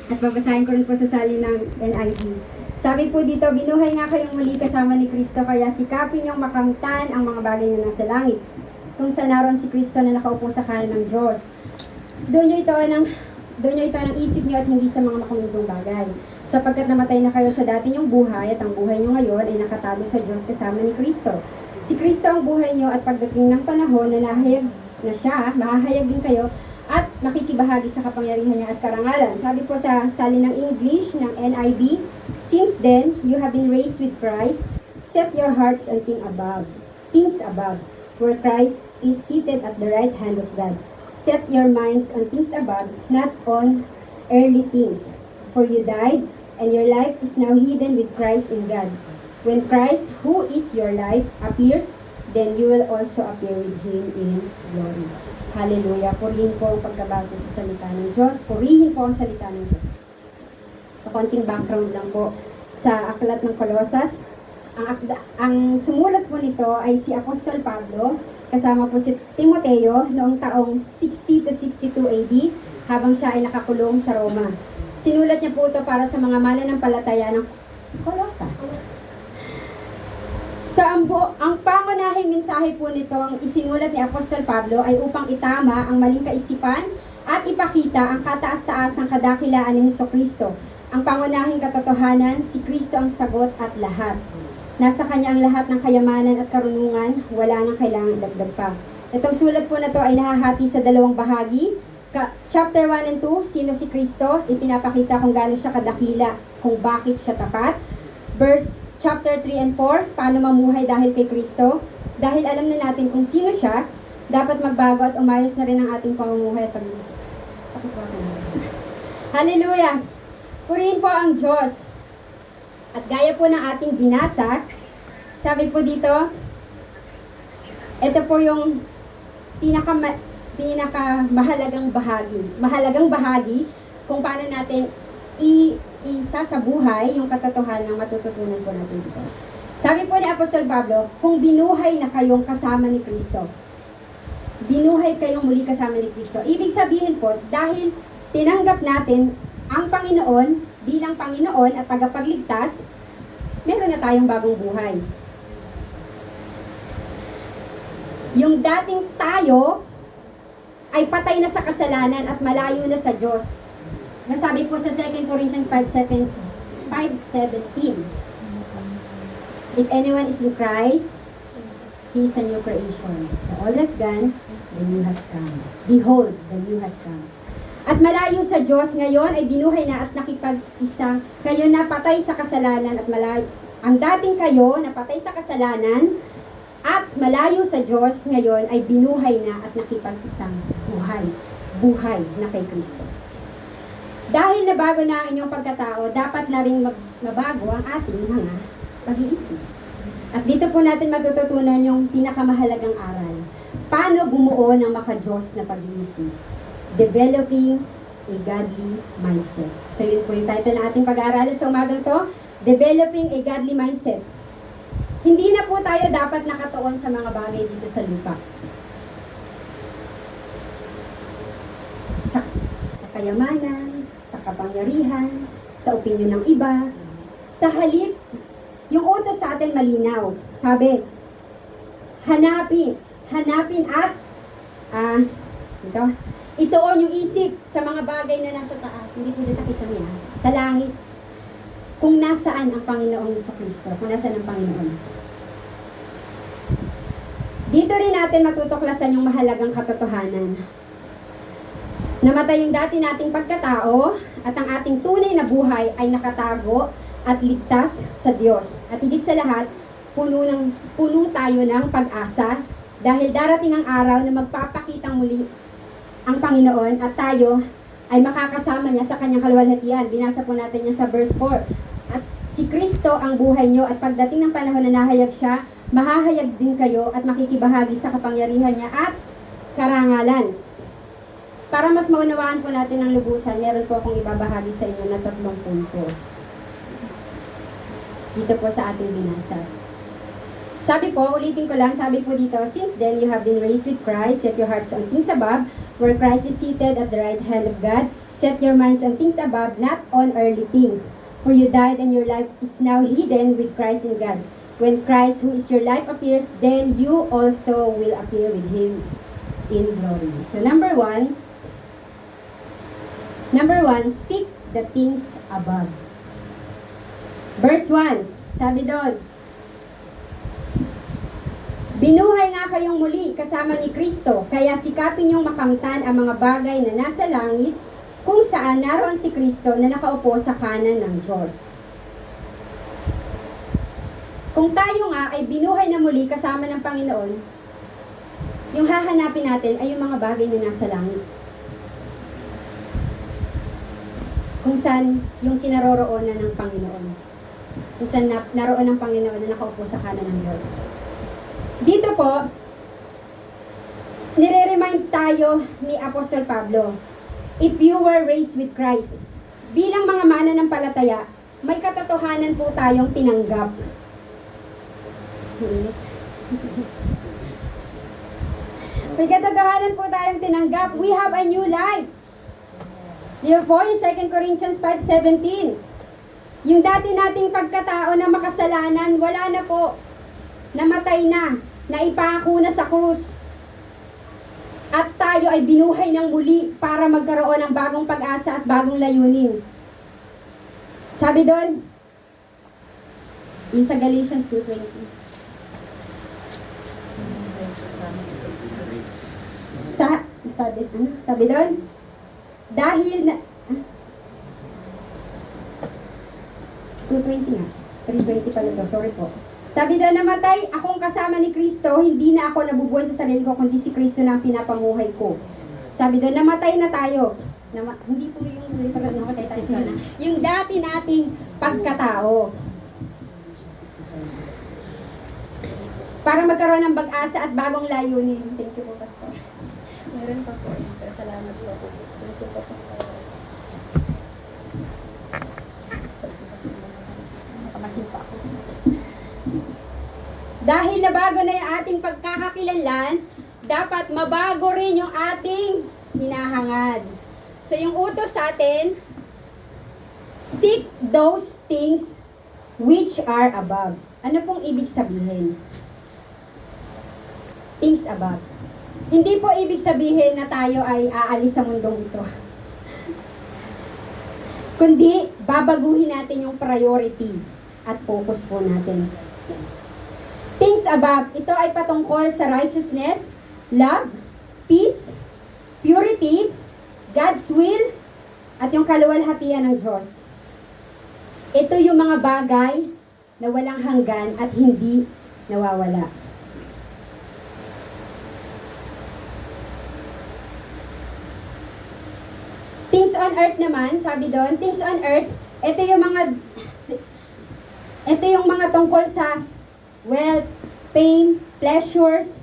At babasahin ko rin po sa salin ng NIV. Sabi po dito, binuhay nga kayong muli kasama ni Kristo, kaya sikapin niyong makamtan ang mga bagay na nasa langit, kung saan naroon si Kristo na nakaupo sa kanan ng Diyos. Doon niyo ito ng isip niyo at hindi sa mga makamundong bagay. Sapagkat namatay na kayo sa dati niyong buhay at ang buhay niyo ngayon ay nakatago sa Diyos kasama ni Kristo. Si Kristo ang buhay niyo at pagdating ng panahon na nahayag na siya, mahahayag din kayo at makikibahagi sa kapangyarihan niya at karangalan. Sabi po sa salin ng English ng NIV, since then, you have been raised with Christ, set your hearts on things above, where Christ is seated at the right hand of God. Set your minds on things above, not on earthly things. For you died, and your life is now hidden with Christ in God. When Christ, who is your life, appears, then you will also appear with Him in glory. Hallelujah. Purihin po ang pagkabasa sa salita ng Diyos. Purihin po ang salita ng Diyos. Sa konting background lang po, sa aklat ng Colosas, ang sumulat po nito ay si Apostol Pablo, kasama po si Timoteo noong taong 60 to 62 AD, habang siya ay nakakulong sa Roma. Sinulat niya po ito para sa mga mananampalataya ng Colosas. So, ang pangunahing mensahe po nito, ang isinulat ni Apostol Pablo ay upang itama ang maling kaisipan at ipakita ang kataas-taasang kadakilaan ni Hesukristo. Ang pangunahing katotohanan, si Kristo ang sagot at lahat. Nasa Kanya ang lahat ng kayamanan at karunungan, wala nang kailangang dagdag pa. Itong sulat po na to ay nahahati sa dalawang bahagi. Chapter 1 and 2, sino si Kristo? Ipinapakita kung gaano siya kadakila, kung bakit siya tapat. Chapter 3 and 4, paano mamuhay dahil kay Kristo. Dahil alam na natin kung sino siya, dapat magbago at umayos na rin ang ating pamumuhay at pag-iisip. Hallelujah! Purihin po ang Diyos. At gaya po ng ating binasa, sabi po dito, ito po yung pinakamahalagang bahagi kung paano natin isa sa buhay yung katotohanan ng matututunan po natin dito. Sabi po ni Apostol Pablo, kung binuhay na kayong kasama ni Kristo, binuhay kayong muli kasama ni Kristo. Ibig sabihin po, dahil tinanggap natin ang Panginoon bilang Panginoon at tagapagligtas, meron na tayong bagong buhay. Yung dating tayo ay patay na sa kasalanan at malayo na sa Diyos. Nasabi po sa 2 Corinthians 5:17, if anyone is in Christ, he is a new creation. The old has gone, the new has come. Behold, the new has come. At malayo sa Diyos ngayon ay binuhay na at nakipag-isa. Kayo na patay sa kasalanan at malayo. Ang dating kayo na patay sa kasalanan at malayo sa Diyos ngayon ay binuhay na at nakipag-isang buhay. Buhay na kay Kristo. Dahil nabago na ang inyong pagkatao, dapat na rin mabago ang ating mga pag-iisip. At dito po natin matututunan yung pinakamahalagang aral. Paano bumuo ng maka-Diyos na pag-iisip? Developing a godly mindset. So yun po yung title ng ating pag-aaralan sa umagang to, Developing a Godly Mindset. Hindi na po tayo dapat nakatuon sa mga bagay dito sa lupa. Sa kayamanan, sa kapangyarihan, sa opinyon ng iba. Sa halip, yung utos sa atin malinaw. Sabi, hanapin at ituon yung isip sa mga bagay na nasa taas, hindi po sa kisame, sa langit. Kung nasaan ang Panginoong Hesukristo, kung nasaan ang Panginoon. Dito rin natin matutuklasan yung mahalagang katotohanan. Namatay yung dati nating pagkatao at ang ating tunay na buhay ay nakatago at ligtas sa Diyos. At higit sa lahat, puno tayo ng pag-asa dahil darating ang araw na magpapakitang muli ang Panginoon at tayo ay makakasama niya sa kanyang kaluwalhatian. Binasa po natin yan sa verse 4. At si Kristo ang buhay niyo at pagdating ng panahon na nahayag siya, mahahayag din kayo at makikibahagi sa kapangyarihan niya at karangalan. Para mas maunawaan po natin ang lubusan, meron po akong ibabahagi sa inyo na 3 puntos. Dito po sa ating binasa. Sabi po, ulitin ko lang, sabi po dito, since then you have been raised with Christ, set your hearts on things above, where Christ is seated at the right hand of God. Set your minds on things above, not on earthly things. For you died and your life is now hidden with Christ in God. When Christ, who is your life, appears, then you also will appear with Him in glory. So number one, seek the things above. Verse 1, sabi doon, binuhay nga kayong muli kasama ni Kristo, kaya sikapin niyong makamtan ang mga bagay na nasa langit, kung saan naroon si Kristo na nakaupo sa kanan ng Diyos. Kung tayo nga ay binuhay na muli kasama ng Panginoon, yung hahanapin natin ay yung mga bagay na nasa langit. Kung saan yung kinaroroonan ng Panginoon. Kung saan naroon ng Panginoon na nakaupo sa kanan ng Diyos. Dito po, nire-remind tayo ni Apostol Pablo, if you were raised with Christ, bilang mga mananampalataya, may katotohanan po tayong tinanggap. May katotohanan po tayong tinanggap. We have a new life. Diba po, yung 2 Corinthians 5:17. Yung dati nating pagkatao na makasalanan, wala na po. Namatay na. Naipako na sa krus. At tayo ay binuhay ng muli para magkaroon ng bagong pag-asa at bagong layunin. Sabi doon, yung sa Galatians 2:20. Sabi doon, dahil na 2:20 nga. 3:20 pala to. Sorry po. Sabi daw, namatay akong kasama ni Kristo, hindi na ako nabubuhay sa sarili ko, kundi si Kristo na ang pinapamuhay ko. Sabi daw, namatay na tayo. Hindi po yung literal namatay tayo na. Yung dati nating pagkatao. Para magkaroon ng pag-asa at bagong layunin. Thank you po, Pastor. Meron pa po. Salamat po. Thank you po, Pastor. Makamasin pa ako. Dahil nabago na yung ating pagkakakilanlan, dapat mabago rin yung ating hinahangad. So yung utos sa atin, seek those things which are above. Ano pong ibig sabihin? Things above. Hindi po ibig sabihin na tayo ay aalis sa mundong ito. Kundi, babaguhin natin yung priority at focus po natin. Things above, ito ay patungkol sa righteousness, love, peace, purity, God's will, at yung kaluwalhatian ng Diyos. Ito yung mga bagay na walang hanggan at hindi nawawala. Things on earth naman, sabi doon, things on earth, ito yung mga tungkol sa wealth, pain, pleasures,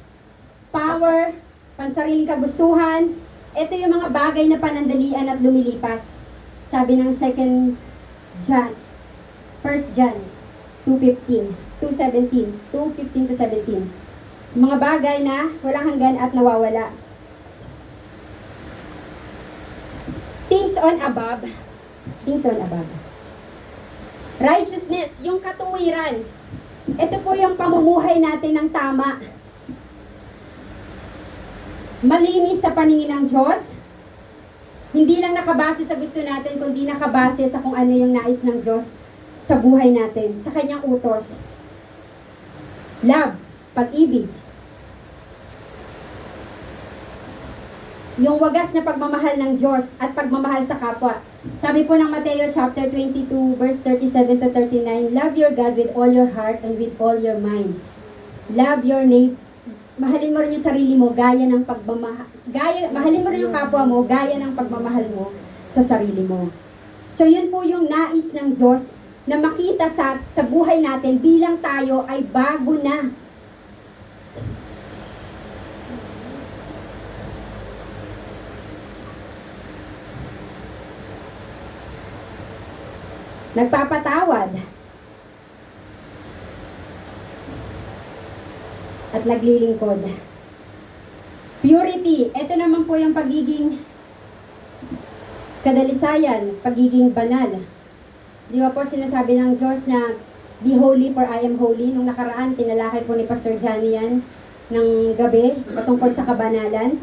power, pansariling kagustuhan. Ito yung mga bagay na panandalian at lumilipas. Sabi ng 1 John 2:15, 2:15 to 17. Mga bagay na walang hanggan at nawawala. Things on above. Things on above. Righteousness, yung katuwiran. Ito po yung pamumuhay natin ng tama. Malinis sa paningin ng Diyos. Hindi lang nakabase sa gusto natin, kundi nakabase sa kung ano yung nais ng Diyos sa buhay natin, sa kanyang utos. Love, pag-ibig. Yung wagas na pagmamahal ng Diyos at pagmamahal sa kapwa. Sabi po ng Mateo chapter 22 verse 37 to 39, love your God with all your heart and with all your mind. Love your neighbor. Mahalin mo rin yung sarili mo gaya ng pagmamahal. Mahalin mo rin yung kapwa mo gaya ng pagmamahal mo sa sarili mo. So yun po yung nais ng Diyos na makita sa buhay natin bilang tayo ay bago na. Nagpapatawad at naglilingkod. Purity, ito naman po yung pagiging kadalisayan, pagiging banal. Di ba po sinasabi ng Diyos na, be holy for I am holy. Nung nakaraan, tinalakay po ni Pastor Johnny yan ng gabi patungkol sa kabanalan.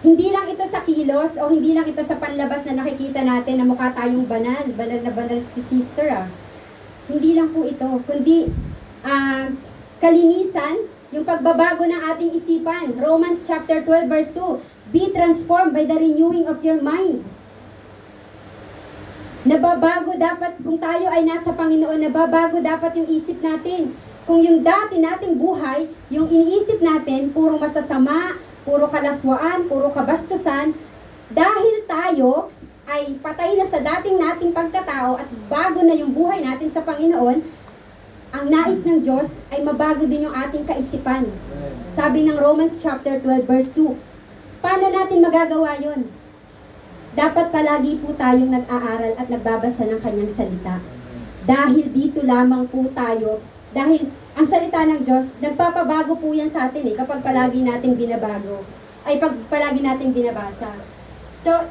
Hindi lang ito sa kilos o hindi lang ito sa panlabas na nakikita natin na mukha tayong banal. Banal na banal si sister Hindi lang po ito, kundi kalinisan, yung pagbabago ng ating isipan. Romans chapter 12 verse 2, be transformed by the renewing of your mind. Nababago dapat, kung tayo ay nasa Panginoon, nababago dapat yung isip natin. Kung yung dati nating buhay, yung iniisip natin, puro masasama, puro kalaswaan, puro kabastusan, dahil tayo ay patay na sa dating nating pagkatao at bago na yung buhay natin sa Panginoon, ang nais ng Diyos ay mabago din yung ating kaisipan. Sabi ng Romans chapter 12 verse 2, paano natin magagawa yon? Dapat palagi po tayong nag-aaral at nagbabasa ng kanyang salita. Dahil dito lamang po tayo, dahil ang salita ng Diyos, nagpapabago po yan sa atin kapag palagi nating binabago, ay pag palagi nating binabasa. So,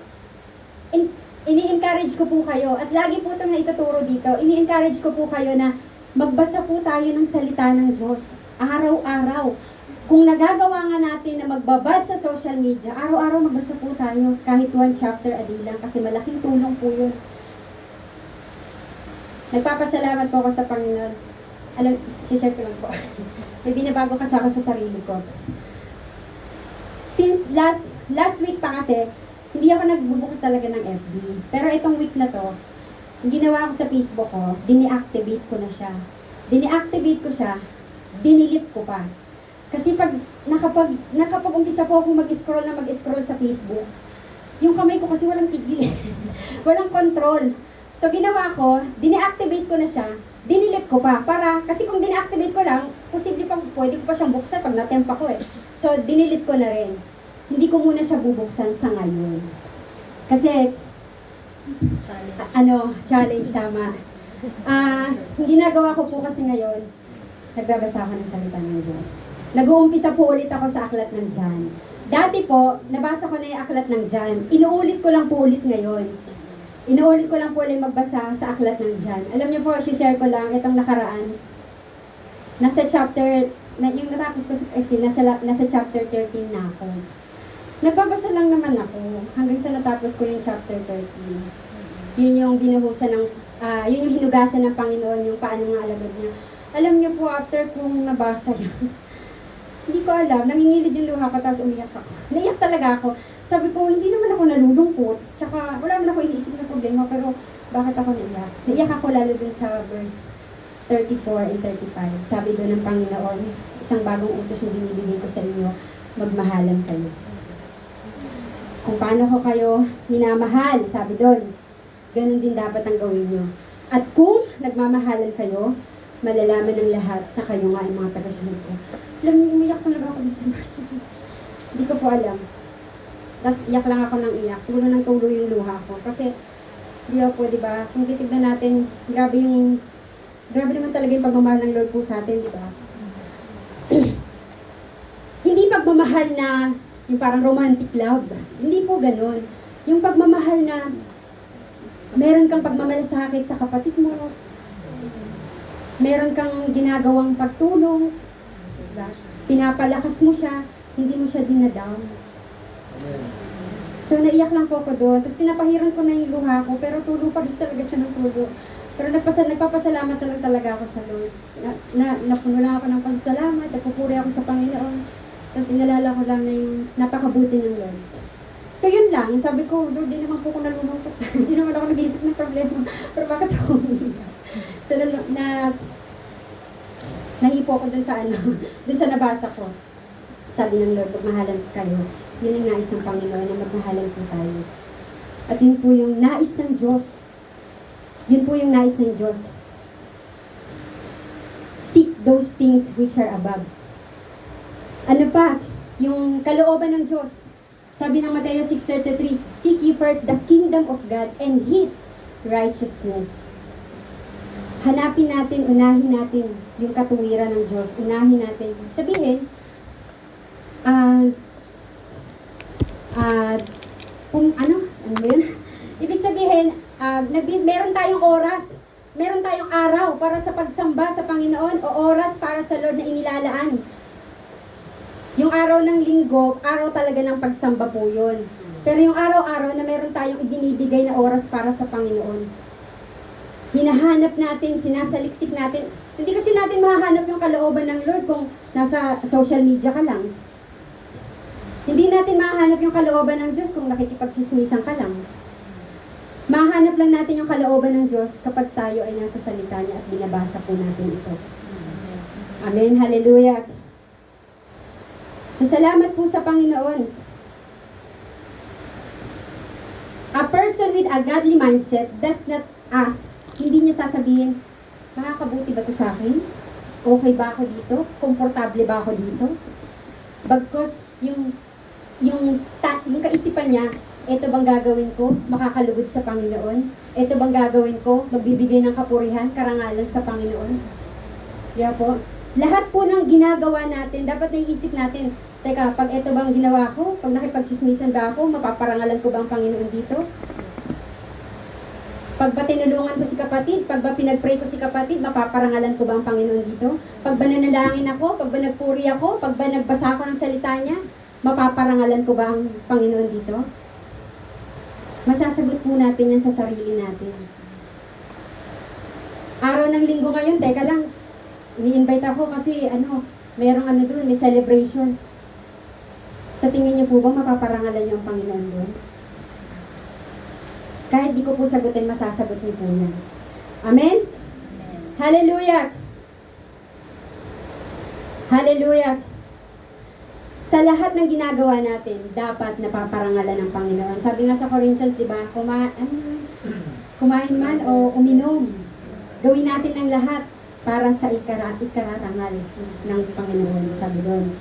ini-encourage ko po kayo, at lagi po itong naituturo dito, ini-encourage ko po kayo na magbasa po tayo ng salita ng Diyos, araw-araw. Kung nagagawa nga natin na magbabad sa social media, araw-araw magbasa po tayo, kahit 1 chapter a day lang, kasi malaking tulong po yun. Nagpapasalamat po ako sa Panginoon. Alam, share ko lang po. May binabago kasi ako sa sarili ko. Since last week pa kasi, hindi ako nagbubukas talaga ng FB. Pero itong week na to, ginawa ko sa Facebook ko, dini-activate ko na siya. Dini-activate ko siya, dinilit ko pa. Kasi pag nakapag-umpisa po akong mag-scroll sa Facebook, yung kamay ko kasi walang tigil. Walang control. So ginawa ko, dini-activate ko na siya, dinilit ko pa. Kasi kung dini-activate ko lang, posible pang pwede ko pa siyang buksan pag natempa ko So dinilit ko na rin. Hindi ko muna siya bubuksan sa ngayon. Kasi, challenge tama. Ginagawa ko po kasi ngayon, nagbabasa ako ng salita ng Diyos. Nag-uumpisa po ulit ako sa aklat ng John. Dati po, nabasa ko na yung aklat ng John. Inuulit ko lang po ulit ngayon. Inuulit ko lang po ulit magbasa sa aklat ng John. Alam niyo po, share ko lang itong nakaraan. Nasa chapter, yung natapos ko sa nasa chapter 13 na ako. Nagbabasa lang naman ako hanggang sa natapos ko yung chapter 13. Yun yung binuhusan ng, yun yung hinugasan ng Panginoon, yung paano nga alagad niya. Alam niyo po, after kong nabasa yun, hindi ko alam, nangingilid yung luha ko, tapos umiyak ako. Naiyak talaga ako. Sabi ko, hindi naman ako nalulungkot. Tsaka, wala naman ako iniisip na problema, pero bakit ako naiyak? Naiyak ako lalo dun sa verse 34 and 35. Sabi doon ng Panginoon, isang bagong utos yung binibigay ko sa inyo, magmahalan kayo. Kung paano ko kayo minamahal, sabi doon, ganun din dapat ang gawin nyo. At kung nagmamahalan kayo, malalaman ng lahat na kayo nga ay mga taga-sunod ko. Alam niyo, umiyak talaga ako dito sa verse. Hindi ko po alam. Tapos iyak lang ako ng iyak. Tulo ng tulo yung luha ko. Kasi, di ba po, di ba? Kung titignan natin, grabe naman talaga yung pagmamahal ng Lord po sa atin, di ba? Hindi pagmamahal na yung parang romantic love. Hindi po ganun. Yung pagmamahal na meron kang pagmamalasakit sa kapatid mo, meron kang ginagawang pagtulong, diba? Pinapalakas mo siya, hindi mo siya dinadown. So naiyak lang po ako doon, tapos pinapahiran ko na yung luha ko, pero tulo pa rin talaga siya ng tulo. Pero nagpapasalamat lang talaga ako sa Lord. Napuno lang ako ng pasasalamat, nagpupuri ako sa Panginoon, tapos inalala ko lang na yung napakabuti ng Lord. So yun lang, sabi ko, Lord, di naman po ako nalulungkot. Hindi naman ako nag-iisip ng problema, pero bakit ako umiyak? So nahipo ko dun sa nabasa ko. Sabi ng Lord, magmahalan kayo. Yun ang nais ng Panginoon, na magmahalan po tayo. At yun po yung nais ng Diyos. Yun po yung nais ng Diyos. Seek those things which are above. Ano pa? Yung kalooban ng Diyos. Sabi ng Mateo 6:33, seek ye first the kingdom of God and His righteousness. Hanapin natin, unahin natin yung katuwiran ng Diyos. Unahin natin. Sabihin, kung ano ba yun? Ibig sabihin, meron tayong oras, meron tayong araw para sa pagsamba sa Panginoon o oras para sa Lord na inilalaan. Yung araw ng linggo, araw talaga ng pagsamba po yun. Pero yung araw-araw na meron tayong ibinibigay na oras para sa Panginoon. Hinahanap natin, sinasaliksik natin. Hindi kasi natin mahahanap yung kalooban ng Lord kung nasa social media ka lang. Hindi natin mahahanap yung kalooban ng Diyos kung nakikipagchismisan ka lang. Mahahanap lang natin yung kalooban ng Diyos kapag tayo ay nasa salita niya at binabasa po natin ito. Amen. Hallelujah. So, salamat po sa Panginoon. A person with a godly mindset does not ask. Hindi niya sasabihin, makakabuti ba ito sa akin? Okay ba ako dito? Komportable ba ako dito? Bagkus yung kaisipan niya, ito bang gagawin ko? Makakalugod sa Panginoon? Ito bang gagawin ko? Magbibigay ng kapurihan, karangalan sa Panginoon? Kaya po, lahat po ng ginagawa natin, dapat naiisip natin, teka, pag ito bang ginawa ko, pag nakipagchismisan ba ako, mapaparangalan ko ba ang Panginoon dito? Pag ba tinulungan ko si kapatid, pag ba pinag-pray ko si kapatid, mapaparangalan ko ba ang Panginoon dito? Pag ba nanalangin ako, pag ba nagpuri ako, pag ba nagbasa ako ng salita niya, mapaparangalan ko ba ang Panginoon dito? Masasagot po natin yan sa sarili natin. Araw ng linggo ngayon, teka lang, ini-invite ako kasi merong doon, may celebration. Sa tingin niyo po ba mapaparangalan niyo ang Panginoon doon? Kahit di ko po sagutin, masasagot niyo po yan. Amen? Amen. Hallelujah! Hallelujah! Sa lahat ng ginagawa natin, dapat napaparangalan ng Panginoon. Sabi nga sa Corinthians, di ba, kumain man o uminom, gawin natin ang lahat para sa ikararangal ng Panginoon. Sabi doon.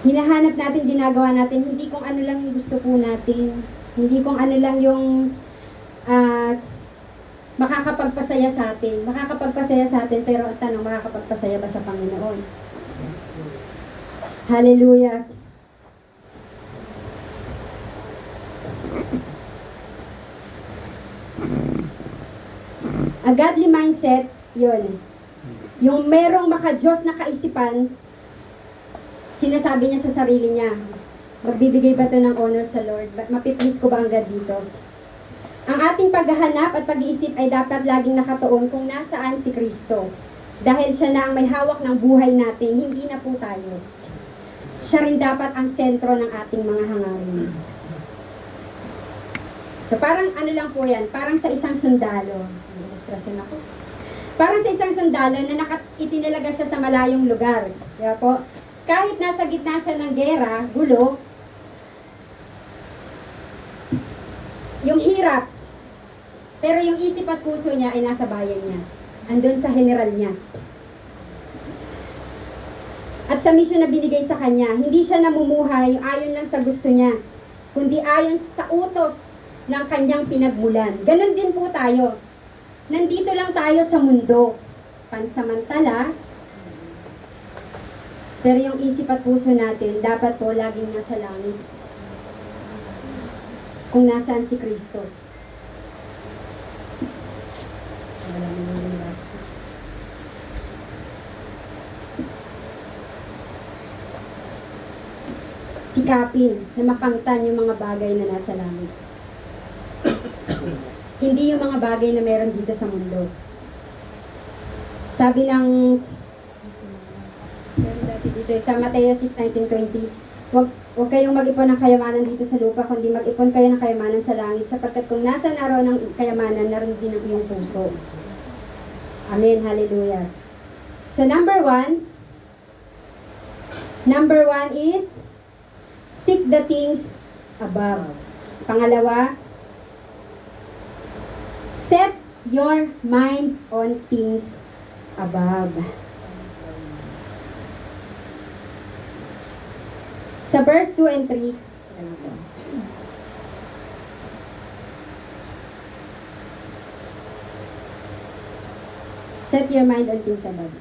Hinahanap natin, ginagawa natin, hindi kung ano lang yung gusto po natin, hindi kung ano lang yung makakapagpasaya sa atin. Makakapagpasaya sa atin, pero ang tanong, makakapagpasaya ba sa Panginoon? Hallelujah! A godly mindset, yun. Yung merong maka-Diyos na kaisipan, sinasabi niya sa sarili niya, magbibigay ba ito ng honor sa Lord? Mapiplease ko ba ang God dito? Ang ating paghahanap at pag-iisip ay dapat laging nakatuon kung nasaan si Kristo. Dahil siya na ang may hawak ng buhay natin, hindi na po tayo. Siya rin dapat ang sentro ng ating mga hangarin. So parang lang po yan, parang sa isang sundalo. Ilustrasyon ako. Parang sa isang sundalo na itinalaga siya sa malayong lugar. Kaya po, kahit nasa gitna siya ng gera, gulo, yung hirap, pero yung isip at puso niya ay nasa bayan niya. Andun sa general niya. At sa misyon na binigay sa kanya, hindi siya namumuhay ayon lang sa gusto niya, kundi ayon sa utos ng kanyang pinagmulan. Ganon din po tayo. Nandito lang tayo sa mundo, pansamantala, pero yung isip at puso natin, dapat po laging nasa langit. Kung nasaan si Kristo. Sikapin na makamtan yung mga bagay na nasa langit. Hindi yung mga bagay na meron dito sa mundo. Sabi ng dito sa Mateo 6:19-20, wag kayong mag-ipon ng kayamanan dito sa lupa, kundi mag-ipon kayo ng kayamanan sa langit, sapagkat kung nasa naroon ng kayamanan, naroon din ang iyong puso. Amen. Hallelujah. So number one is seek the things above. Pangalawa, set your mind on things above. Sa verse 2 and 3, set your mind on things above.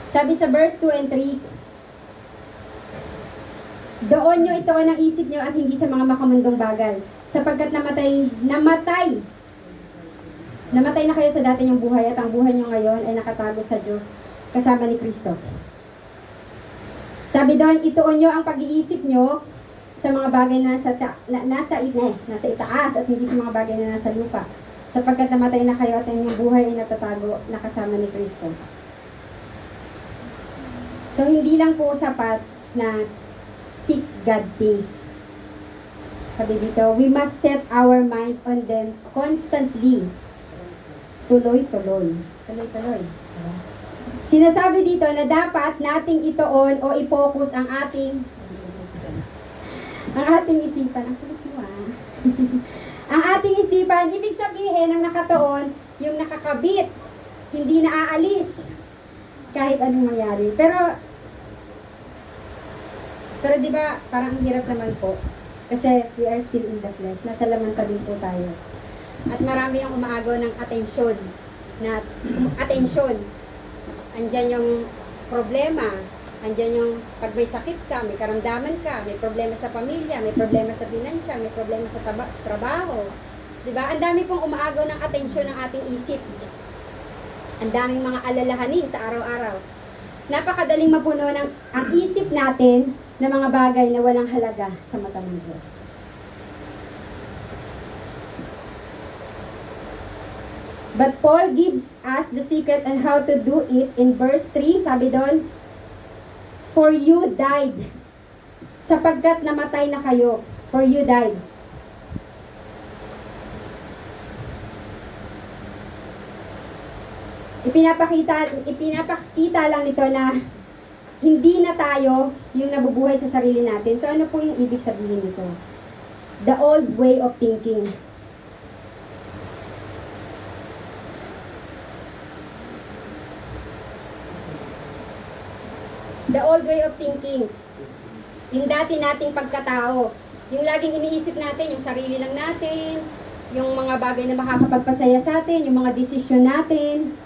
Sabi sa verse 2 and 3, Doon nyo ito ng isip nyo at hindi sa mga makamundong bagay. Sapagkat namatay na kayo sa dati nyong buhay at ang buhay nyo ngayon ay nakatago sa Diyos kasama ni Kristo. Sabi doon, ituon nyo ang pag-iisip nyo sa mga bagay na nasa itaas at hindi sa mga bagay na nasa lupa. Sapagkat namatay na kayo at ang inyong buhay ay natatago na kasama ni Kristo. So, hindi lang po sapat na seek God things. Sabi dito, we must set our mind on them constantly. Tuloy-tuloy. Tuloy-tuloy. Sinasabi dito na dapat nating itoon o i-focus ang ating isipan. Ang kulit mo ang ating isipan, ibig sabihin ang nakatuon, yung nakakabit, hindi naaalis kahit anong mangyari. Pero di ba, parang ang hirap naman po. Kasi we are still in the flesh. Nasa laman pa din po tayo. At marami yung umaagaw ng atensyon. Andyan yung problema. Andyan yung pag may sakit ka, may karamdaman ka, may problema sa pamilya, may problema sa pinansya, may problema sa trabaho. Diba? Ang dami pong umaagaw ng atensyon ng ating isip. Ang daming mga alalahanin sa araw-araw. Napakadaling mapuno ng ang isip natin ng mga bagay na walang halaga sa mata ng Diyos. But Paul gives us the secret on how to do it in verse 3. Sabi doon, for you died. Sapagkat namatay na kayo. For you died. Ipinapakita lang nito na hindi na tayo yung nabubuhay sa sarili natin. So ano po yung ibig sabihin nito? The old way of thinking. The old way of thinking. Yung dati nating pagkatao. Yung laging iniisip natin, yung sarili lang natin, yung mga bagay na makakapagpasaya sa atin, yung mga desisyon natin.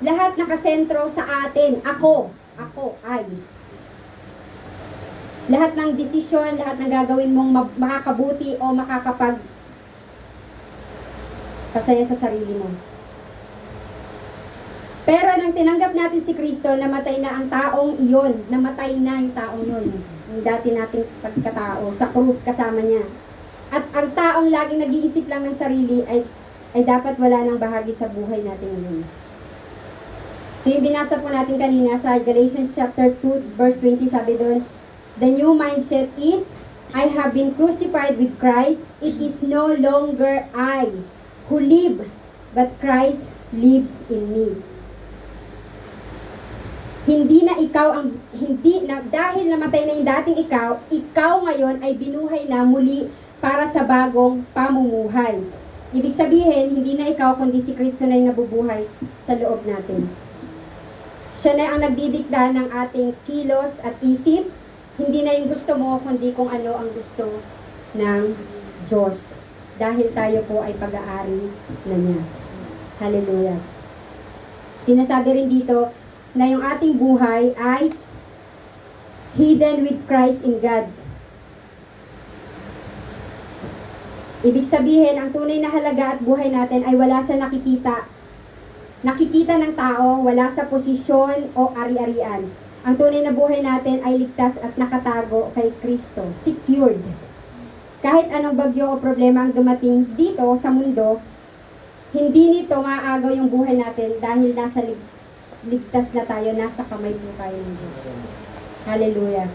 Lahat nakasentro sa atin. Ako, I. Lahat ng desisyon, lahat ng gagawin mong makakabuti o pasaya sa sarili mo. Pero nang tinanggap natin si Kristo, namatay na ang taong iyon. Namatay na yung taong yun. Yung dati nating pagkatao, sa krus kasama niya. At ang taong laging nag-iisip lang ng sarili ay dapat wala ng bahagi sa buhay natin ngayon. So yung binasa po natin kanina sa Galatians chapter 2 verse 20, sabi doon, the new mindset is, I have been crucified with Christ. It is no longer I who live, but Christ lives in me. Dahil namatay na yung dating ikaw ngayon ay binuhay na muli para sa bagong pamumuhay. Ibig sabihin, hindi na ikaw, kundi si Kristo na yung nabubuhay sa loob natin. Siya na ang nagdidikta ng ating kilos at isip. Hindi na yung gusto mo, kundi kung ano ang gusto ng Diyos. Dahil tayo po ay pag-aari na niya. Hallelujah. Sinasabi rin dito, na yung ating buhay ay hidden with Christ in God. Ibig sabihin, ang tunay na halaga at buhay natin ay wala sa nakikita. Nakikita ng tao, wala sa posisyon o ari-arian. Ang tunay na buhay natin ay ligtas at nakatago kay Kristo, secured. Kahit anong bagyo o problema ang dumating dito sa mundo, hindi nito maagaw yung buhay natin dahil nasa ligtas na tayo, nasa kamay po tayo ng Diyos. Hallelujah.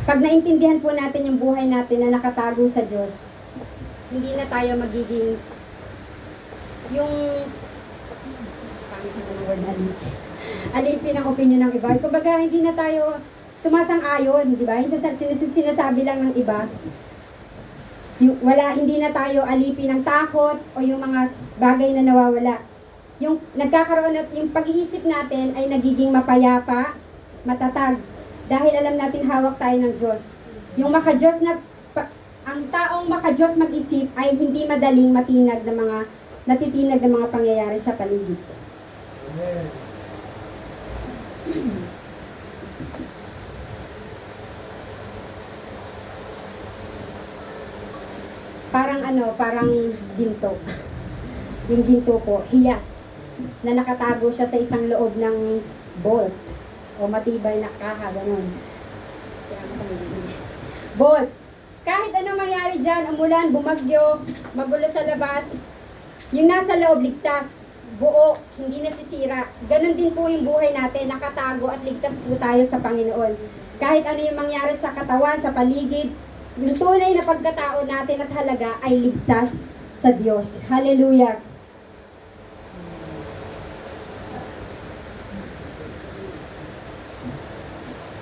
Pag naintindihan po natin yung buhay natin na nakatago sa Diyos, hindi na tayo magiging yung alipin ang opinion ng iba. Kumbaga, hindi na tayo sumasang-ayon, di ba? Yung sinasabi lang ng iba, hindi na tayo alipin ng takot o yung mga bagay na nawawala. Yung nagkakaroon at yung pag-iisip natin ay nagiging mapayapa, matatag, dahil alam natin hawak tayo ng Diyos. Yung ang taong maka-Diyos mag-isip ay hindi madaling natitinag ng mga pangyayari sa paligid. Amen. parang ginto. Yung ginto po, hiyas, na nakatago siya sa isang loob ng bolt o matibay na kaha, ganun. Bolt. Kahit anong mangyari dyan, umulan, bumagyo, magulo sa labas, yung nasa loob ligtas, buo, hindi nasisira. Ganon din po yung buhay natin, nakatago at ligtas po tayo sa Panginoon. Kahit ano yung mangyari sa katawan, sa paligid, yung tunay na pagkatao natin at halaga ay ligtas sa Diyos. Hallelujah!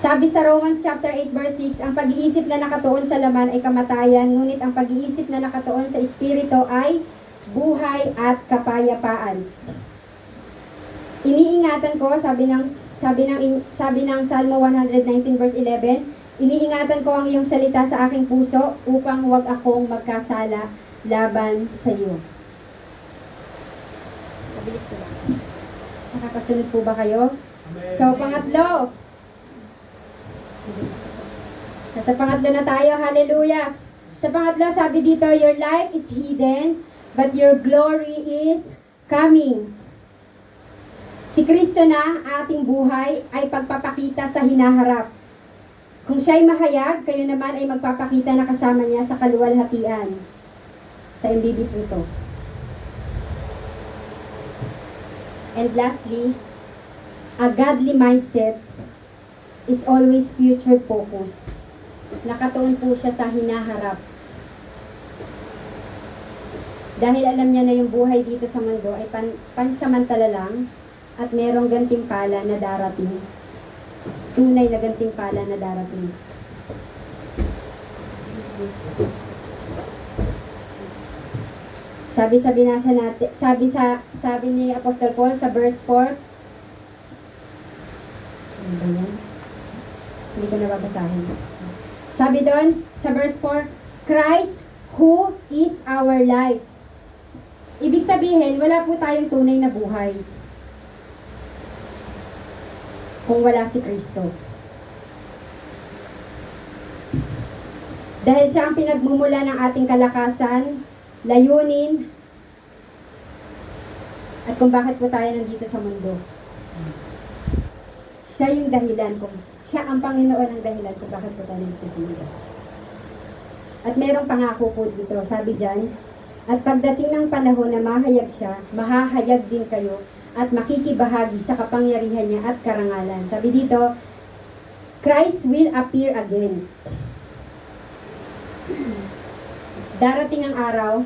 Sabi sa Romans chapter 8 verse 6, ang pag-iisip na nakatuon sa laman ay kamatayan, ngunit ang pag-iisip na nakatuon sa espiritu ay buhay at kapayapaan. Iniingatan ko, sabi ng Salmo 119 verse 11, iniingatan ko ang iyong salita sa aking puso upang huwag akong magkasala laban sa iyo. Mabilis ko ba? Nakakasunod po ba kayo? So, pangatlo. Sa pangatlo na tayo, hallelujah. Sa pangatlo, sabi dito, your life is hidden, but your glory is coming. Si Kristo na, ating buhay, ay pagpapakita sa hinaharap. Kung siya'y mahayag, kayo naman ay magpapakita na kasama niya sa kaluwalhatian. Sa MBB po ito. And lastly, a godly mindset is always future focus. Nakatuon po siya sa hinaharap. Dahil alam niya na yung buhay dito sa mundo ay pansamantala lang at merong gantimpala na darating. Tunay na gantimpala na darating. Sabi ni Apostle Paul sa verse 4, ano ba yan? Hindi ko nababasahin. Sabi doon, sa verse 4, Christ who is our life. Ibig sabihin, wala po tayong tunay na buhay kung wala si Kristo. Dahil siya ang pinagmumula ng ating kalakasan, layunin, at kung bakit po tayo nandito sa mundo. Siya yung dahilan siya ang Panginoon ang dahilan kung bakit po tayo nandito sa mundo. At merong pangako po dito, sabi dyan, at pagdating ng panahon na mahayag siya, mahahayag din kayo at makikibahagi sa kapangyarihan niya at karangalan. Sabi dito, Christ will appear again. Darating ang araw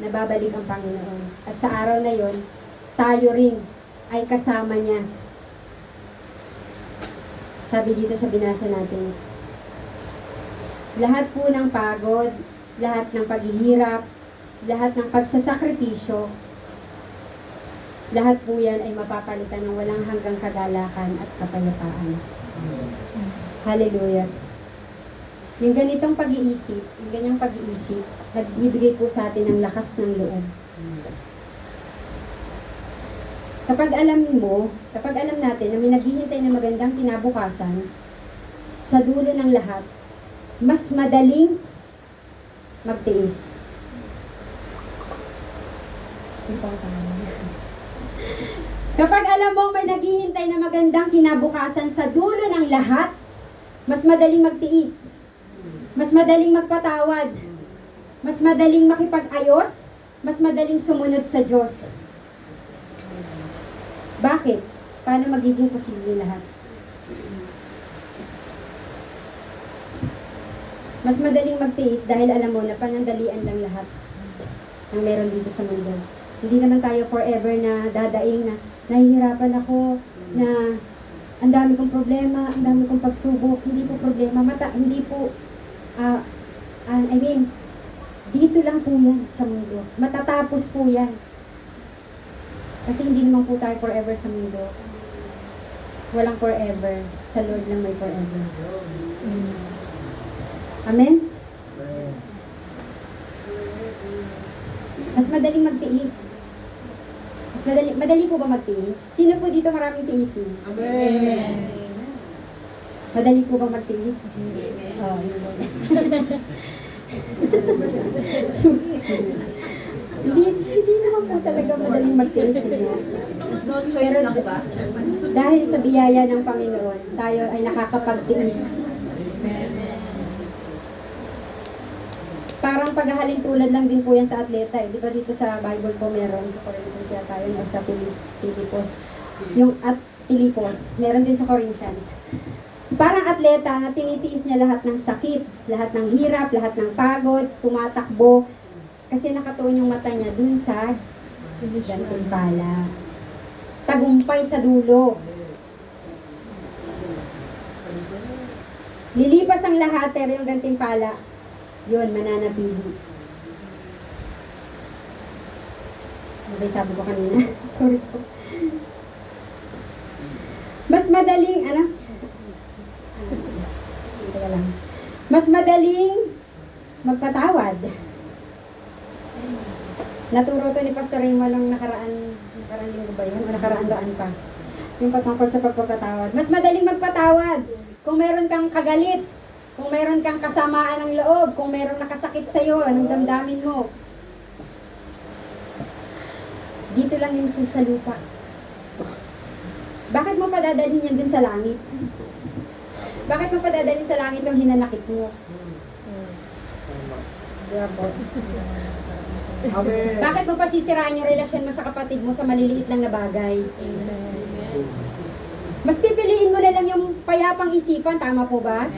na babalik ang Panginoon. At sa araw na yon, tayo rin ay kasama niya. Sabi dito sa binasa natin, lahat po ng pagod, lahat ng paghihirap, lahat ng pagsasakripisyo, lahat po yan ay mapapalitan ng walang hanggang kagalakan at kapayapaan. Hallelujah. Yung ganitong pag-iisip, yung ganyang pag-iisip, nagbibigay po sa atin ng lakas ng loob. Kapag alam natin na may naghihintay na magandang kinabukasan, sa dulo ng lahat, mas madaling magtiis. Kapag alam mong may naghihintay na magandang kinabukasan sa dulo ng lahat, mas madaling magtiis, mas madaling magpatawad, mas madaling makipag-ayos, mas madaling sumunod sa Diyos. Bakit? Paano magiging posible lahat? Mas madaling magtiis dahil alam mo na panandalian lang lahat ang meron dito sa mundo. Hindi naman tayo forever na dadaing na nahihirapan ako, na ang dami kong problema, ang dami kong pagsubok. Hindi po problema. Dito lang po yan sa mundo. Matatapos po yan. Kasi hindi naman po tayo forever sa mundo. Walang forever. Sa Lord lang may forever. Amen? Mas madaling magtiis. Madali po ba magtiis? Sino po dito maraming tiisin? Amen. Madali po ba magtiis? Amen. Oh, Hindi naman po talaga madaling magtiis niya. No choice lang ba? Dahil sa biyaya ng Panginoon, tayo ay nakakapagtiis. Parang paghahalin tulad lang din po yan sa atleta. Eh. Di ba dito sa Bible po meron, sa Corinthians yata yun, o sa Pilipos. Yung at Pilipos, meron din sa Corinthians. Parang atleta na tinitiis niya lahat ng sakit, lahat ng hirap, lahat ng pagod, tumatakbo. Kasi nakatuon yung mata niya dun sa gantimpala. Tagumpay sa dulo. Lilipas ang lahat, pero yung gantimpala, yun, mananatili. Ano ba yung sabi ko kanina? Sorry po. Mas madaling, Teka lang. Mas madaling magpatawad. Naturo to ni Pastor Raymond nung nakaraan linggo ba yun? O nakaraan pa. Yung patungkol sa pagpapatawad. Mas madaling magpatawad kung meron kang kagalit, kung meron kang kasamaan ng loob, kung meron nakasakit sa'yo, anong damdamin mo. Dito lang yung sa lupa. Bakit mo padadalhin yan dun sa langit? Bakit mo padadalhin sa langit yung hinanakit mo? Bakit mo pasisiraan yung relasyon mo sa kapatid mo sa maliliit lang na bagay? Mas pipiliin mo na lang yung payapang isipan, tama po ba?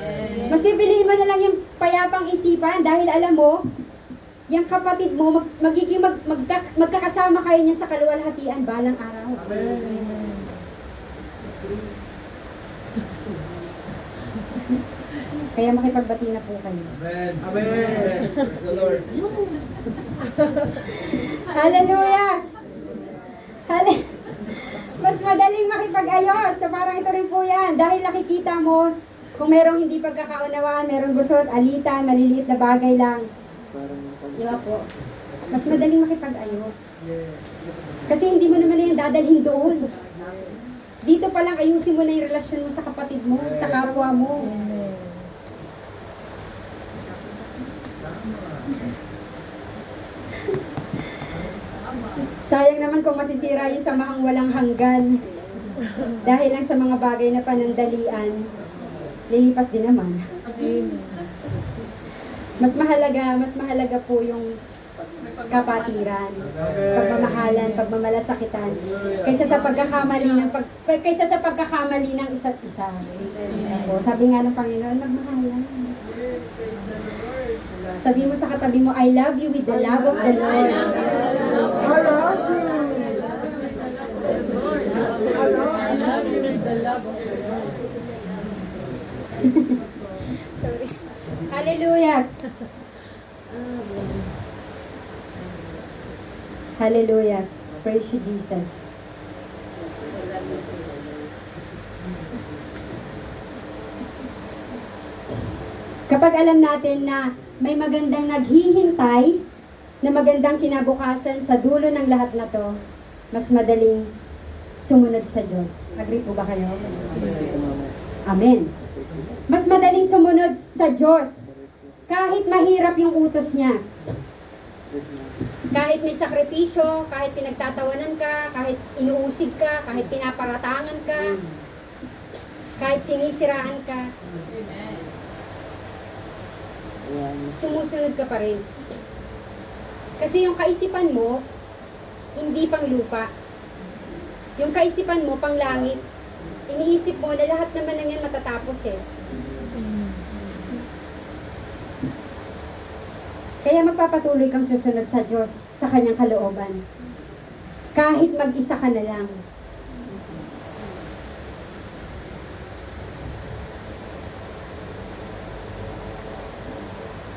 Mas pipiliin mo na lang yung payapang isipan dahil alam mo, yung kapatid mo, magkakasama kayo niya sa kaluwalhatian balang araw. Kaya makipagbati na po kayo. Amen. Amen. Praise the Lord. Hallelujah! Mas madaling makipag-ayos. So parang ito rin po yan. Dahil nakikita mo, kung merong hindi pagkakaunawaan, merong gusot, alitan, maliliit na bagay lang. Di ba po? Mas madaling makipag-ayos. Kasi hindi mo naman yan dadalhin doon. Dito pa lang ayusin mo na yung relasyon mo sa kapatid mo, sa kapwa mo. Sayang naman kung masisira yung samahang walang hanggan. Dahil lang sa mga bagay na panandalian, lilipas din naman. Mas mahalaga po yung kapatiran, pagmamahalan, pagmamalasakitan, kaysa sa pagkakamali ng isa't isa. O, sabi nga ng Panginoon, magmahalan. Sabi mo sa katabi mo, I love you with the love of the Lord. Sorry. Hallelujah. Hallelujah. Praise you, Jesus. Kapag alam natin na may magandang naghihintay, na magandang kinabukasan sa dulo ng lahat na to, mas madaling sumunod sa Diyos. Agree po ba kayo? Amen. Mas madaling sumunod sa Diyos. Kahit mahirap yung utos niya. Kahit may sakripisyo, kahit pinagtatawanan ka, kahit inuusig ka, kahit pinaparatangan ka, kahit sinisiraan ka, sumusunod ka pa rin. Kasi yung kaisipan mo, hindi pang lupa. Yung kaisipan mo, pang langit. Iniisip mo na lahat naman ng yan matatapos eh. Kaya magpapatuloy kang susunod sa Diyos, sa Kanyang kalooban. Kahit mag-isa ka na lang.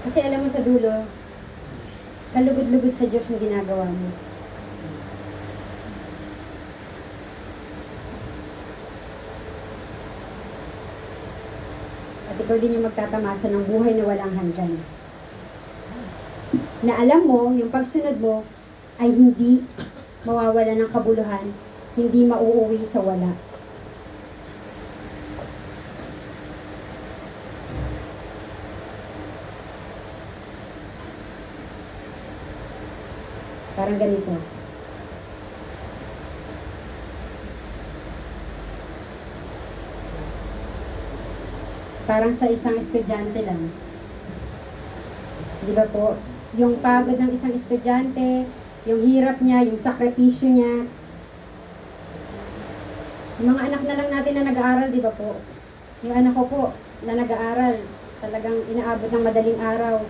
Kasi alam mo sa dulo, kalugod-lugod sa Diyos yung ginagawa mo. At ikaw din yung magtatamasa ng buhay na walang hanggan. Na alam mo, yung pagsunod mo ay hindi mawawala ng kabuluhan, hindi mauuwi sa wala. Parang ganito. Parang sa isang estudyante lang. Di ba po? Yung pagod ng isang estudyante, yung hirap niya, yung sakripisyo niya. Yung mga anak na lang natin na nag-aaral, di ba po? Yung anak ko po, na nag-aaral, talagang inaabot ng madaling araw.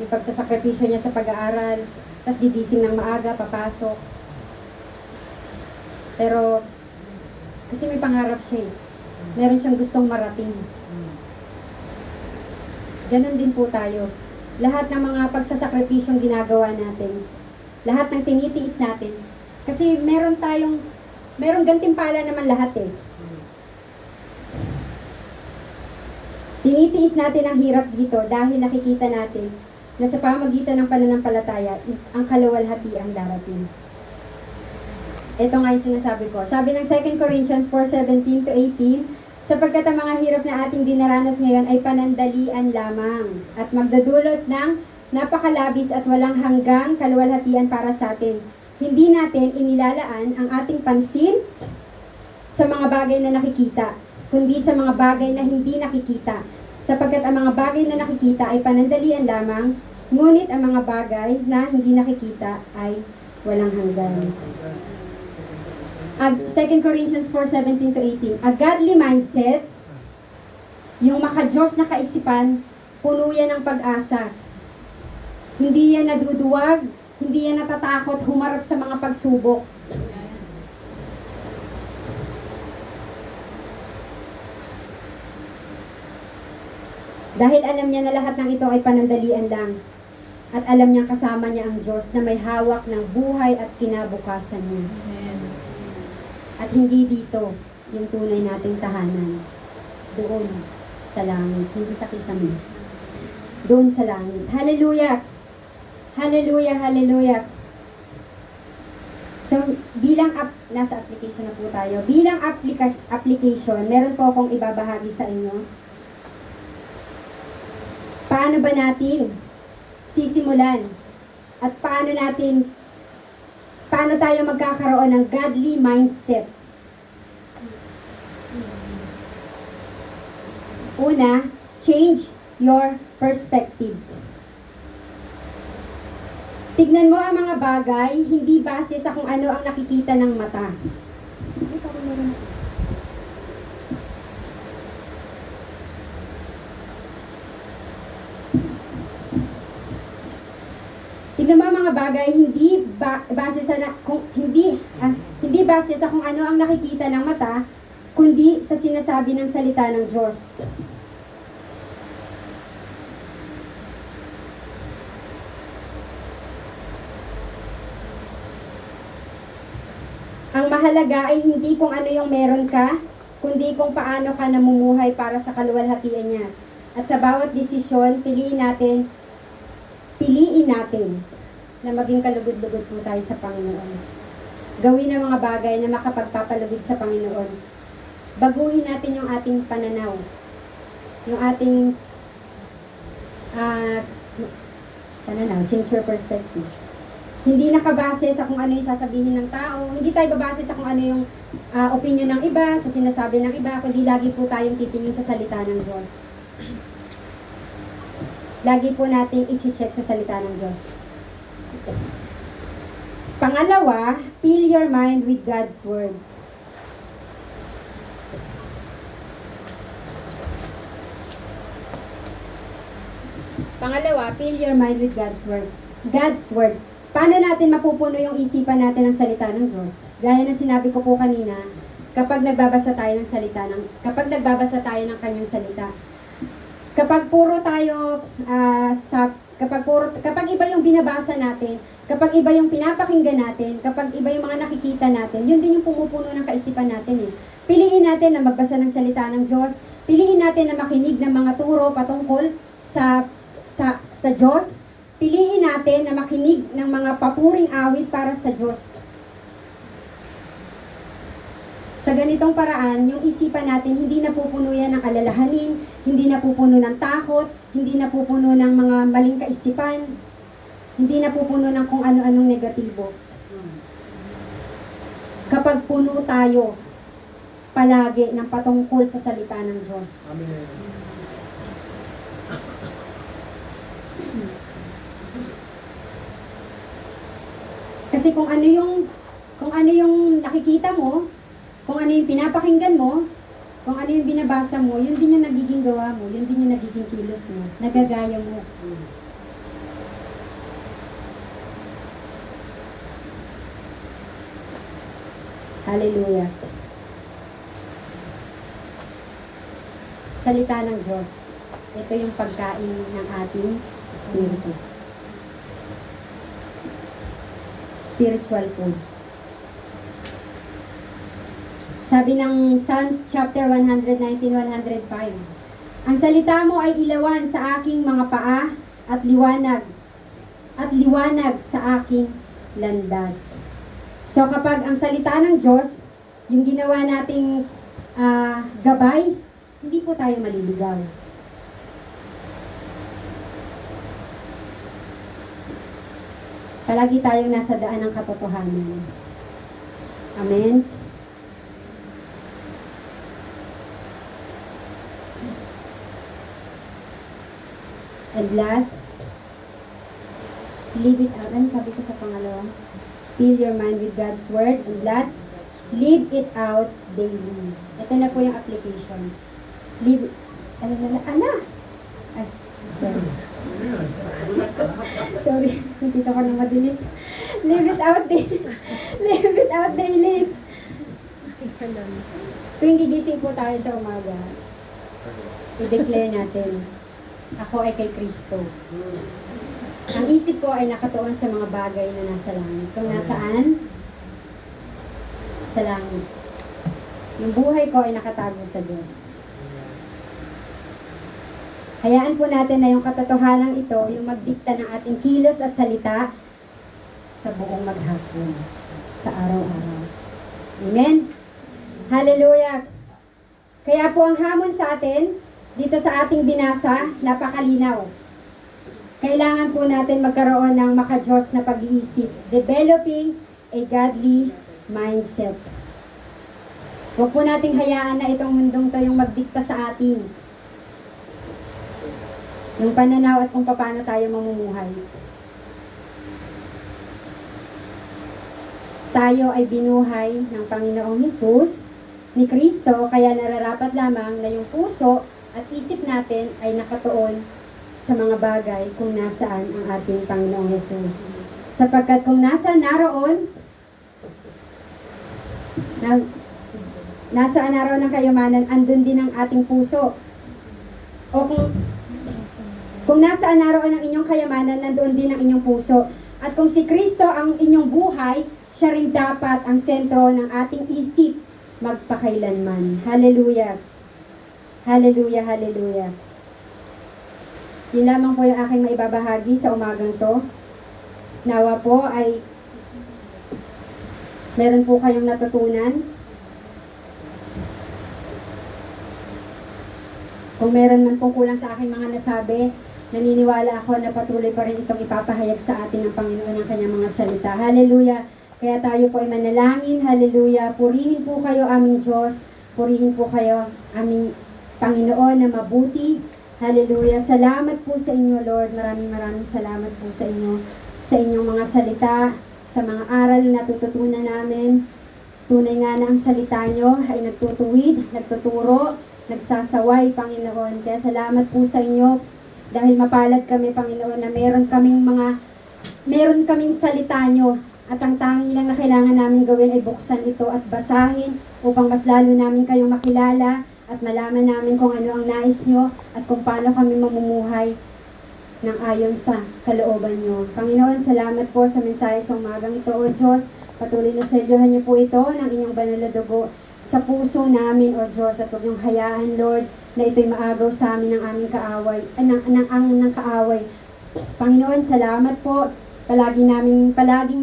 Yung pagsasakripisyo niya sa pag-aaral, tapos gigising ng maaga, papasok. Pero, kasi may pangarap siya eh. Meron siyang gustong marating. Ganon din po tayo. Lahat ng mga pagsasakripisyong ginagawa natin, lahat ng tinitiis natin, kasi merong gantimpala naman lahat eh. Tinitiis natin ang hirap dito dahil nakikita natin na sa pamagitan ng pananampalataya, ang kaluwalhati ang darating. Ito nga yung sinasabi ko. Sabi ng 2 Corinthians 4:17-18, sapagkat ang mga hirap na ating dinaranas ngayon ay panandalian lamang at magdudulot ng napakalabis at walang hanggang kaluwalhatian para sa atin. Hindi natin inilalaan ang ating pansin sa mga bagay na nakikita, kundi sa mga bagay na hindi nakikita. Sapagkat ang mga bagay na nakikita ay panandalian lamang, ngunit ang mga bagay na hindi nakikita ay walang hanggan. 2 Corinthians 4:17-18, a godly mindset, yung maka-Diyos na kaisipan, puno yan ng pag-asa. Hindi yan naduduwag, hindi yan natatakot humarap sa mga pagsubok. Dahil alam niya na lahat ng ito ay panandalian lang. At alam niyang kasama niya ang Diyos na may hawak ng buhay at kinabukasan niya. Amen. At hindi dito yung tunay nating tahanan. Doon sa langit. Hindi sa kisame. Doon sa langit. Hallelujah! Hallelujah! Hallelujah! So, nasa application na po tayo. Bilang application, meron po akong ibabahagi sa inyo. Paano ba natin sisimulan? At paano tayo magkakaroon ng godly mindset? Una, change your perspective. Tignan mo ang mga bagay, hindi base sa kung ano ang nakikita ng mata. Tignan mo ang mga bagay, hindi base sa kung ano ang nakikita ng mata, kundi sa sinasabi ng salita ng Diyos. Ang mahalaga ay hindi kung ano yung meron ka, kundi kung paano ka namumuhay para sa kaluwalhatian niya. At sa bawat desisyon, piliin natin na maging kalugod-lugod po tayo sa Panginoon. Gawin ang mga bagay na makapagpapalugod sa Panginoon. Baguhin natin yung ating pananaw. Yung ating pananaw, change your perspective. Hindi nakabase sa kung ano yung sasabihin ng tao. Hindi tayo babase sa kung ano yung opinion ng iba, sa sinasabi ng iba, kundi lagi po tayong titingin sa salita ng Diyos. Lagi po nating i-check sa salita ng Diyos. Pangalawa, fill your mind with God's Word. Pangalawa, fill your mind with God's Word. God's Word. Paano natin mapupuno yung isipan natin ng salita ng Diyos? Gaya ng sinabi ko po kanina, kapag nagbabasa tayo ng kanyang salita. Kapag iba yung binabasa natin, kapag iba yung pinapakinggan natin, kapag iba yung mga nakikita natin, yun din yung pumupuno ng kaisipan natin eh. Piliin natin na magbasa ng salita ng Diyos, piliin natin na makinig ng mga turo patungkol sa Diyos, piliin natin na makinig ng mga papuring awit para sa Diyos. Sa ganitong paraan, yung isipan natin hindi napupuno yan ng alalahanin, hindi napupuno ng takot, hindi napupuno ng mga maling kaisipan. Hindi napupuno ng kung ano-anong negatibo. Kapag puno tayo palagi ng patungkol sa salita ng Diyos. Amen. Kasi kung ano yung nakikita mo, kung ano yung pinapakinggan mo, kung ano yung binabasa mo, yun din yung nagiging gawa mo, yun din yung nagiging kilos mo, nagagaya mo. Hallelujah. Salita ng Diyos. Ito yung pagkain ng ating espiritu. Spiritual food. Sabi ng Psalms chapter 119-105, ang salita mo ay ilawan sa aking mga paa at liwanag sa aking landas. So kapag ang salita ng Diyos, yung ginawa nating gabay, hindi po tayo maliligaw. Palagi tayong nasa daan ng katotohanan. Amen? And last, live it out. Ano sabi ko sa pangalawa? Fill your mind with God's Word. And last, live it out daily. Ito na po yung application. Live, Ay, sorry. Sorry, nakita ko na madilit. Live it out daily. Live it out daily. Tuwing gigising po tayo sa umaga, i-declare natin, ako ay kay Kristo. Ang isip ko ay nakatuon sa mga bagay na nasa langit. Kung nasaan? Sa langit. Yung buhay ko ay nakatago sa Diyos. Hayaan po natin na yung katotohanan ito, yung magdikta ng ating kilos at salita sa buong maghapon, sa araw-araw. Amen? Hallelujah! Kaya po ang hamon sa atin, dito sa ating binasa, napakalinaw. Kailangan po natin magkaroon ng maka-Diyos na pag-iisip, developing a godly mindset. Huwag po nating hayaan na itong mundong to yung magdikta sa atin. Yung pananaw at kung paano tayo mamumuhay. Tayo ay binuhay ng Panginoong Hesus, ni Kristo, kaya nararapat lamang na yung puso at isip natin ay nakatuon sa mga bagay kung nasaan ang ating Panginoong Hesus. Sapagkat kung nasaan naroon ang kayamanan, andun din ang ating puso. O kung nasaan naroon ang inyong kayamanan, nandoon din ang inyong puso. At kung si Kristo ang inyong buhay, siya rin dapat ang sentro ng ating isip magpakailanman. Hallelujah! Hallelujah! Hallelujah! Yun lamang po yung aking maibabahagi sa umagang to. Nawa po ay meron po kayong natutunan. Kung meron man pong kulang sa aking mga nasabi, naniniwala ako na patuloy pa rin itong ipapahayag sa atin ng Panginoon ng kanyang mga salita. Hallelujah! Kaya tayo po ay manalangin. Hallelujah! Purihin po kayo aming Diyos. Purihin po kayo aming Panginoon na mabuti. Hallelujah! Salamat po sa inyo, Lord. Maraming salamat po sa inyo. Sa inyong mga salita, sa mga aral na natututunan namin. Tunay nga na ang salita nyo ay nagtutuwid, nagtuturo, nagsasaway, Panginoon. Kaya salamat po sa inyo dahil mapalad kami, Panginoon, na meron kaming salita nyo at ang tangi lang na kailangan namin gawin ay buksan ito at basahin upang mas lalo namin kayong makilala at malaman namin kung ano ang nais nyo at kung paano kami mamumuhay ng ayon sa kalooban nyo. Panginoon, salamat po sa mensahe sa umagang ito, O Diyos. Patuloy na selyohan niyo po ito ng inyong banal na dugo sa puso namin, O Diyos, at huwag niyong hayaan, Lord, na ito'y maagaw sa amin ng aming kaaway, ng kaaway. Panginoon, salamat po. Palaging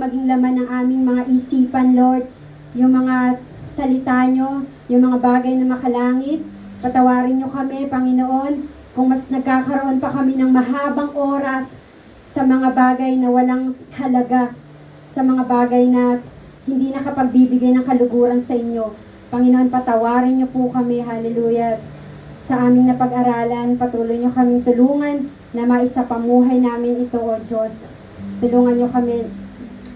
maging laman ng aming mga isipan, Lord, yung mga salita nyo, yung mga bagay na makalangit. Patawarin nyo kami, Panginoon, kung mas nagkakaroon pa kami ng mahabang oras sa mga bagay na walang halaga, sa mga bagay na hindi nakapagbibigay ng kaluguran sa inyo. Panginoon, patawarin niyo po kami, hallelujah, sa aming napag-aralan. Patuloy niyo kaming tulungan na maisapamuhay namin ito, O Diyos. Tulungan niyo kami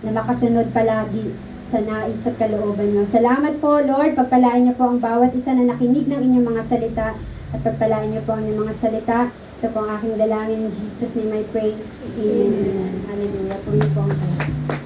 na makasunod palagi sa nais at kalooban niyo. Salamat po, Lord. Pagpalain niyo po ang bawat isa na nakinig ng inyong mga salita at pagpalain niyo po ang inyong mga salita. Ito po ang aking dalangin. In Jesus' name I pray. Amen. Hallelujah. Pumili po ang Diyos.